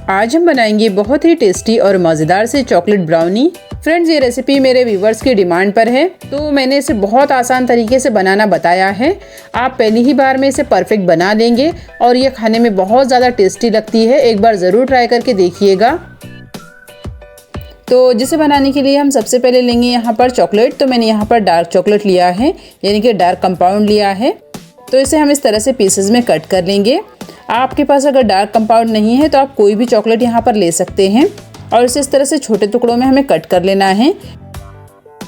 आज हम बनाएंगे बहुत ही टेस्टी और मज़ेदार से चॉकलेट ब्राउनी। फ्रेंड्स, ये रेसिपी मेरे व्यूवर्स की डिमांड पर है, तो मैंने इसे बहुत आसान तरीके से बनाना बताया है। आप पहली ही बार में इसे परफेक्ट बना लेंगे और ये खाने में बहुत ज़्यादा टेस्टी लगती है। एक बार ज़रूर ट्राई करके देखिएगा। तो जिसे बनाने के लिए हम सबसे पहले लेंगे यहाँ पर चॉकलेट। तो मैंने यहाँ पर डार्क चॉकलेट लिया है, यानी कि डार्क कंपाउंड लिया है। तो इसे हम इस तरह से पीसेस में कट कर लेंगे। आपके पास अगर डार्क कंपाउंड नहीं है तो आप कोई भी चॉकलेट यहाँ पर ले सकते हैं और इसे इस तरह से छोटे टुकड़ों में हमें कट कर लेना है।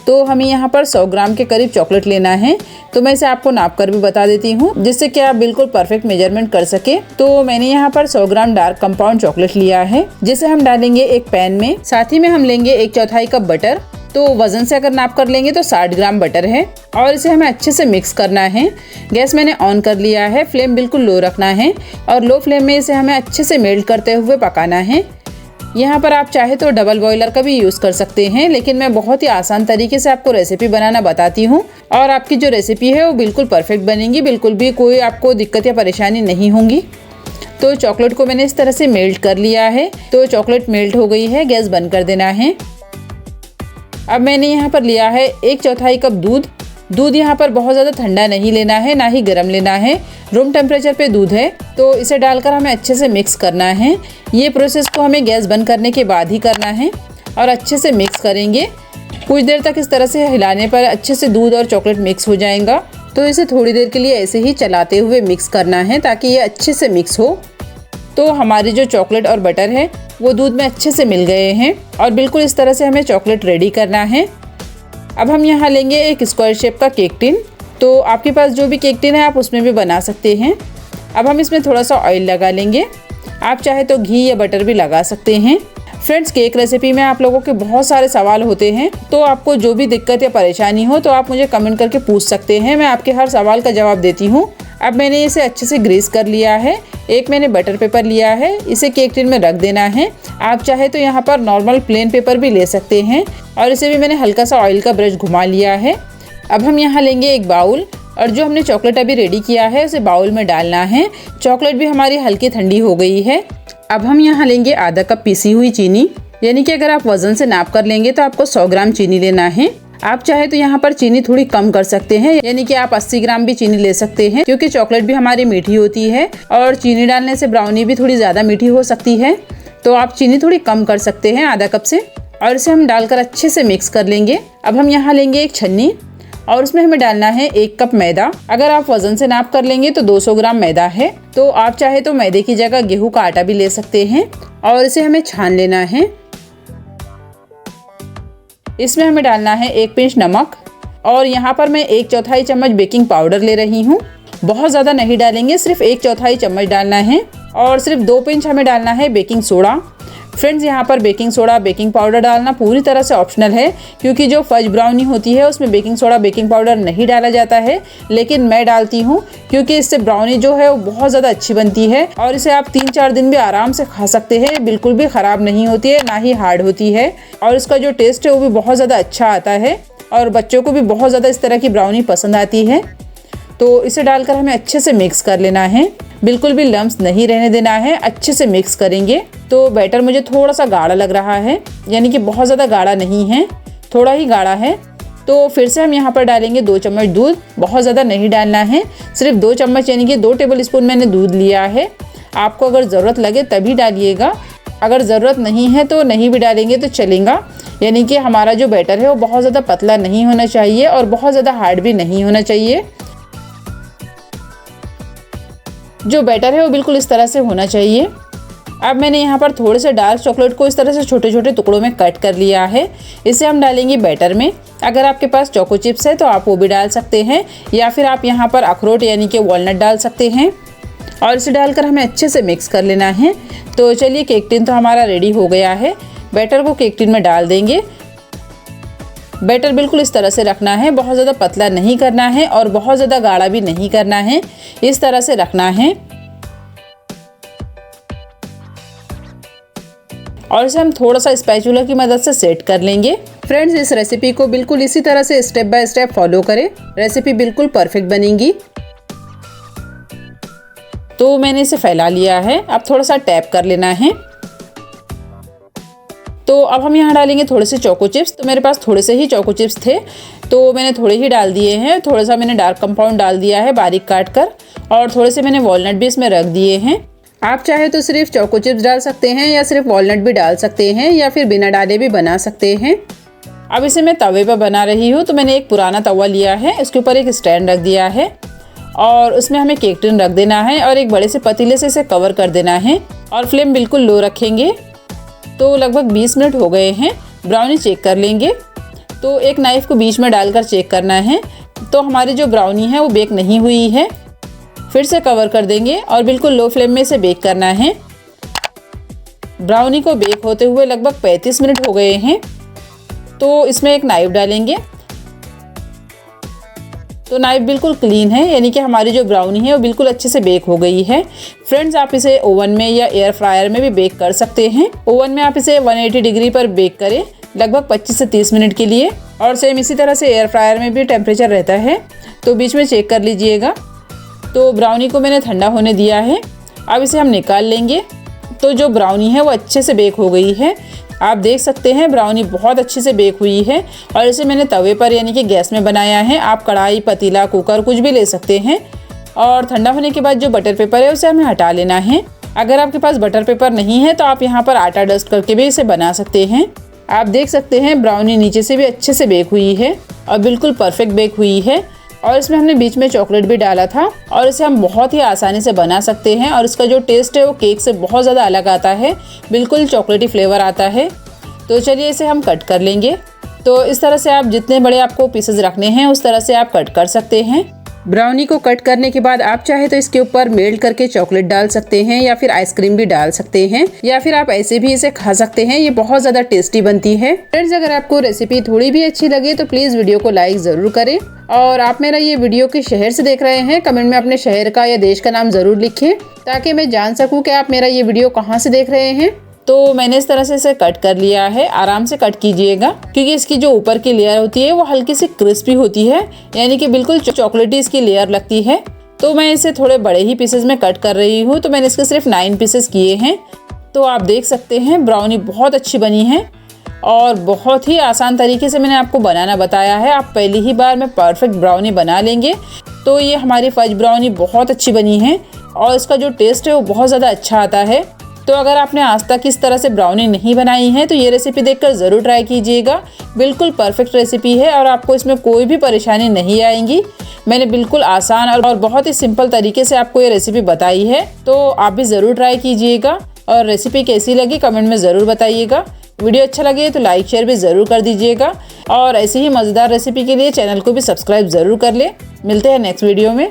तो हमें यहाँ पर 100 ग्राम के करीब चॉकलेट लेना है। तो मैं इसे आपको नाप कर भी बता देती हूँ, जिससे कि आप बिल्कुल परफेक्ट मेजरमेंट कर सके। तो मैंने यहाँ पर 100 ग्राम डार्क कंपाउंड चॉकलेट लिया है, जिसे हम डालेंगे एक पैन में। साथ ही में हम लेंगे 1/4 कप बटर। तो वजन से अगर नाप कर लेंगे तो 60 ग्राम बटर है और इसे हमें अच्छे से मिक्स करना है। गैस मैंने ऑन कर लिया है, फ्लेम बिल्कुल लो रखना है और लो फ्लेम में इसे हमें अच्छे से मेल्ट करते हुए पकाना है। यहाँ पर आप चाहे तो डबल बॉयलर का भी यूज़ कर सकते हैं, लेकिन मैं बहुत ही आसान तरीके से आपको रेसिपी बनाना बताती हूँ और आपकी जो रेसिपी है वो बिल्कुल परफेक्ट बनेगी। बिल्कुल भी कोई आपको दिक्कत या परेशानी नहीं होगी। तो चॉकलेट को मैंने इस तरह से मेल्ट कर लिया है। तो चॉकलेट मेल्ट हो गई है, गैस बंद कर देना है। अब मैंने यहाँ पर लिया है 1/4 कप दूध। दूध यहाँ पर बहुत ज़्यादा ठंडा नहीं लेना है, ना ही गर्म लेना है। रूम टेम्परेचर पे दूध है, तो इसे डालकर हमें अच्छे से मिक्स करना है। ये प्रोसेस को हमें गैस बंद करने के बाद ही करना है और अच्छे से मिक्स करेंगे। कुछ देर तक इस तरह से हिलाने पर अच्छे से दूध और चॉकलेट मिक्स हो जाएगा। तो इसे थोड़ी देर के लिए ऐसे ही चलाते हुए मिक्स करना है ताकि ये अच्छे से मिक्स हो। तो हमारी जो चॉकलेट और बटर है वो दूध में अच्छे से मिल गए हैं और बिल्कुल इस तरह से हमें चॉकलेट रेडी करना है। अब हम यहाँ लेंगे एक स्क्वायर शेप का केक टिन। तो आपके पास जो भी केक टिन है आप उसमें भी बना सकते हैं। अब हम इसमें थोड़ा सा ऑयल लगा लेंगे। आप चाहे तो घी या बटर भी लगा सकते हैं। फ्रेंड्स, केक रेसिपी में आप लोगों के बहुत सारे सवाल होते हैं, तो आपको जो भी दिक्कत या परेशानी हो तो आप मुझे कमेंट करके पूछ सकते हैं। मैं आपके हर सवाल का जवाब देती हूँ। अब मैंने इसे अच्छे से ग्रीस कर लिया है। एक मैंने बटर पेपर लिया है, इसे केक टिन में रख देना है। आप चाहे तो यहाँ पर नॉर्मल प्लेन पेपर भी ले सकते हैं और इसे भी मैंने हल्का सा ऑयल का ब्रश घुमा लिया है। अब हम यहाँ लेंगे एक बाउल और जो हमने चॉकलेट अभी रेडी किया है उसे बाउल में डालना है। चॉकलेट भी हमारी हल्की ठंडी हो गई है। अब हम यहाँ लेंगे आधा कप पिसी हुई चीनी, यानी कि अगर आप वजन से नाप कर लेंगे तो आपको 100 ग्राम चीनी लेना है। आप चाहे तो यहाँ पर चीनी थोड़ी कम कर सकते हैं, यानी कि आप 80 ग्राम भी चीनी ले सकते हैं, क्योंकि चॉकलेट भी हमारी मीठी होती है और चीनी डालने से ब्राउनी भी थोड़ी ज़्यादा मीठी हो सकती है। तो आप चीनी थोड़ी कम कर सकते हैं आधा कप से, और इसे हम डालकर अच्छे से मिक्स कर लेंगे। अब हम यहाँ लेंगे एक छन्नी और उसमें हमें डालना है 1 कप मैदा। अगर आप वजन से नाप कर लेंगे तो 200 ग्राम मैदा है। तो आप चाहे तो मैदे की जगह गेहूँ का आटा भी ले सकते हैं और इसे हमें छान लेना है। इसमें हमें डालना है 1 पिंच नमक और यहाँ पर मैं 1/4 चम्मच बेकिंग पाउडर ले रही हूँ। बहुत ज़्यादा नहीं डालेंगे, सिर्फ 1/4 चम्मच डालना है और सिर्फ 2 पिंच हमें डालना है बेकिंग सोडा। फ्रेंड्स, यहाँ पर बेकिंग सोडा बेकिंग पाउडर डालना पूरी तरह से ऑप्शनल है, क्योंकि जो फज ब्राउनी होती है उसमें बेकिंग सोडा बेकिंग पाउडर नहीं डाला जाता है, लेकिन मैं डालती हूँ क्योंकि इससे ब्राउनी जो है वो बहुत ज़्यादा अच्छी बनती है और इसे आप 3-4 दिन भी आराम से खा सकते हैं। बिल्कुल भी ख़राब नहीं होती है, ना ही हार्ड होती है और इसका जो टेस्ट है वो भी बहुत ज़्यादा अच्छा आता है और बच्चों को भी बहुत ज़्यादा इस तरह की ब्राउनी पसंद आती है। तो इसे डालकर हमें अच्छे से मिक्स कर लेना है, बिल्कुल भी लम्स नहीं रहने देना है। अच्छे से मिक्स करेंगे। तो बैटर मुझे थोड़ा सा गाढ़ा लग रहा है, यानी कि बहुत ज़्यादा गाढ़ा नहीं है, थोड़ा ही गाढ़ा है। तो फिर से हम यहाँ पर डालेंगे 2 चम्मच दूध। बहुत ज़्यादा नहीं डालना है, सिर्फ 2 चम्मच यानी कि 2 टेबल स्पून मैंने दूध लिया है। आपको अगर ज़रूरत लगे तभी डालिएगा, अगर ज़रूरत नहीं है तो नहीं भी डालेंगे तो चलेगा। यानी कि हमारा जो बैटर है वो बहुत ज़्यादा पतला नहीं होना चाहिए और बहुत ज़्यादा हार्ड भी नहीं होना चाहिए। जो बैटर है वो बिल्कुल इस तरह से होना चाहिए। अब मैंने यहाँ पर थोड़े से डार्क चॉकलेट को इस तरह से छोटे छोटे टुकड़ों में कट कर लिया है। इसे हम डालेंगे बैटर में। अगर आपके पास चोको चिप्स है तो आप वो भी डाल सकते हैं, या फिर आप यहाँ पर अखरोट यानी कि वॉलनट डाल सकते हैं और इसे डालकर हमें अच्छे से मिक्स कर लेना है। तो चलिए, केक टिन तो हमारा रेडी हो गया है। बैटर को केक टिन में डाल देंगे। बैटर बिल्कुल इस तरह से रखना है, बहुत ज़्यादा पतला नहीं करना है और बहुत ज़्यादा गाढ़ा भी नहीं करना है, इस तरह से रखना है और इसे हम थोड़ा सा स्पैचुला की मदद से सेट कर लेंगे। फ्रेंड्स, इस रेसिपी को बिल्कुल इसी तरह से स्टेप बाय स्टेप फॉलो करें, रेसिपी बिल्कुल परफेक्ट बनेगी। तो मैंने इसे फैला लिया है, अब थोड़ा सा टैप कर लेना है तो अब हम यहाँ डालेंगे थोड़े से चोको चिप्स। तो मेरे पास थोड़े से ही चोको चिप्स थे तो मैंने थोड़े ही डाल दिए हैं। थोड़ा सा मैंने डार्क कंपाउंड डाल दिया है बारीक काट कर, और थोड़े से मैंने वॉलनट भी इसमें रख दिए हैं। आप चाहे तो सिर्फ चोको चिप्स डाल सकते हैं या सिर्फ वॉलनट भी डाल सकते हैं, या फिर बिना डाले भी बना सकते हैं। अब इसे मैं तवे पर बना रही हूँ। तो मैंने एक पुराना तवा लिया है, उसके ऊपर एक स्टैंड रख दिया है और उसमें हमें केक टिन रख देना है और एक बड़े से पतीले से इसे कवर कर देना है और फ्लेम बिल्कुल लो रखेंगे। तो लगभग 20 मिनट हो गए हैं। ब्राउनी चेक कर लेंगे। तो एक नाइफ़ को बीच में डालकर चेक करना है। तो हमारी जो ब्राउनी है वो बेक नहीं हुई है। फिर से कवर कर देंगे और बिल्कुल लो फ्लेम में इसे बेक करना है। ब्राउनी को बेक होते हुए लगभग 35 मिनट हो गए हैं। तो इसमें एक नाइफ़ डालेंगे। तो नाइफ़ बिल्कुल क्लीन है, यानी कि हमारी जो ब्राउनी है वो बिल्कुल अच्छे से बेक हो गई है। फ्रेंड्स, आप इसे ओवन में या एयर फ्रायर में भी बेक कर सकते हैं। ओवन में आप इसे 180 डिग्री पर बेक करें लगभग 25 से 30 मिनट के लिए, और सेम इसी तरह से एयर फ्रायर में भी टेम्परेचर रहता है, तो बीच में चेक कर लीजिएगा। तो ब्राउनी को मैंने ठंडा होने दिया है। अब इसे हम निकाल लेंगे। तो जो ब्राउनी है वो अच्छे से बेक हो गई है। आप देख सकते हैं ब्राउनी बहुत अच्छे से बेक हुई है। और इसे मैंने तवे पर यानी कि गैस में बनाया है। आप कढ़ाई, पतीला, कुकर कुछ भी ले सकते हैं। और ठंडा होने के बाद जो बटर पेपर है उसे हमें हटा लेना है। अगर आपके पास बटर पेपर नहीं है तो आप यहाँ पर आटा डस्ट करके भी इसे बना सकते हैं। आप देख सकते हैं ब्राउनी नीचे से भी अच्छे से बेक हुई है और बिल्कुल परफेक्ट बेक हुई है। और इसमें हमने बीच में चॉकलेट भी डाला था और इसे हम बहुत ही आसानी से बना सकते हैं। और इसका जो टेस्ट है वो केक से बहुत ज़्यादा अलग आता है, बिल्कुल चॉकलेटी फ्लेवर आता है। तो चलिए इसे हम कट कर लेंगे। तो इस तरह से आप जितने बड़े आपको पीसेस रखने हैं उस तरह से आप कट कर सकते हैं। ब्राउनी को कट करने के बाद आप चाहे तो इसके ऊपर मेल्ट करके चॉकलेट डाल सकते हैं या फिर आइसक्रीम भी डाल सकते हैं, या फिर आप ऐसे भी इसे खा सकते हैं। ये बहुत ज़्यादा टेस्टी बनती है। फ्रेंड्स, अगर आपको रेसिपी थोड़ी भी अच्छी लगे तो प्लीज़ वीडियो को लाइक ज़रूर करें। और आप मेरा ये वीडियो किस शहर से देख रहे हैं कमेंट में अपने शहर का या देश का नाम ज़रूर लिखें, ताकि मैं जान सकूँ कि आप मेरा ये वीडियो कहाँ से देख रहे हैं। तो मैंने इस तरह से इसे कट कर लिया है। आराम से कट कीजिएगा क्योंकि इसकी जो ऊपर की लेयर होती है वो हल्की सी क्रिस्पी होती है, यानी कि बिल्कुल चॉकलेटी इसकी लेयर लगती है। तो मैं इसे थोड़े बड़े ही पीसेस में कट कर रही हूँ। तो मैंने इसके सिर्फ 9 पीसेस किए हैं। तो आप देख सकते हैं ब्राउनी बहुत अच्छी बनी है और बहुत ही आसान तरीके से मैंने आपको बनाना बताया है। आप पहली ही बार में परफेक्ट ब्राउनी बना लेंगे। तो ये हमारी फज ब्राउनी बहुत अच्छी बनी है और इसका जो टेस्ट है वो बहुत ज़्यादा अच्छा आता है। तो अगर आपने आज तक इस तरह से ब्राउनी नहीं बनाई है तो ये रेसिपी देखकर ज़रूर ट्राई कीजिएगा। बिल्कुल परफेक्ट रेसिपी है और आपको इसमें कोई भी परेशानी नहीं आएगी। मैंने बिल्कुल आसान और बहुत ही सिंपल तरीके से आपको ये रेसिपी बताई है। तो आप भी ज़रूर ट्राई कीजिएगा और रेसिपी कैसी लगी कमेंट में ज़रूर बताइएगा। वीडियो अच्छा लगे तो लाइक शेयर भी ज़रूर कर दीजिएगा और ऐसी ही मज़ेदार रेसिपी के लिए चैनल को भी सब्सक्राइब ज़रूर कर ले। मिलते हैं नेक्स्ट वीडियो में।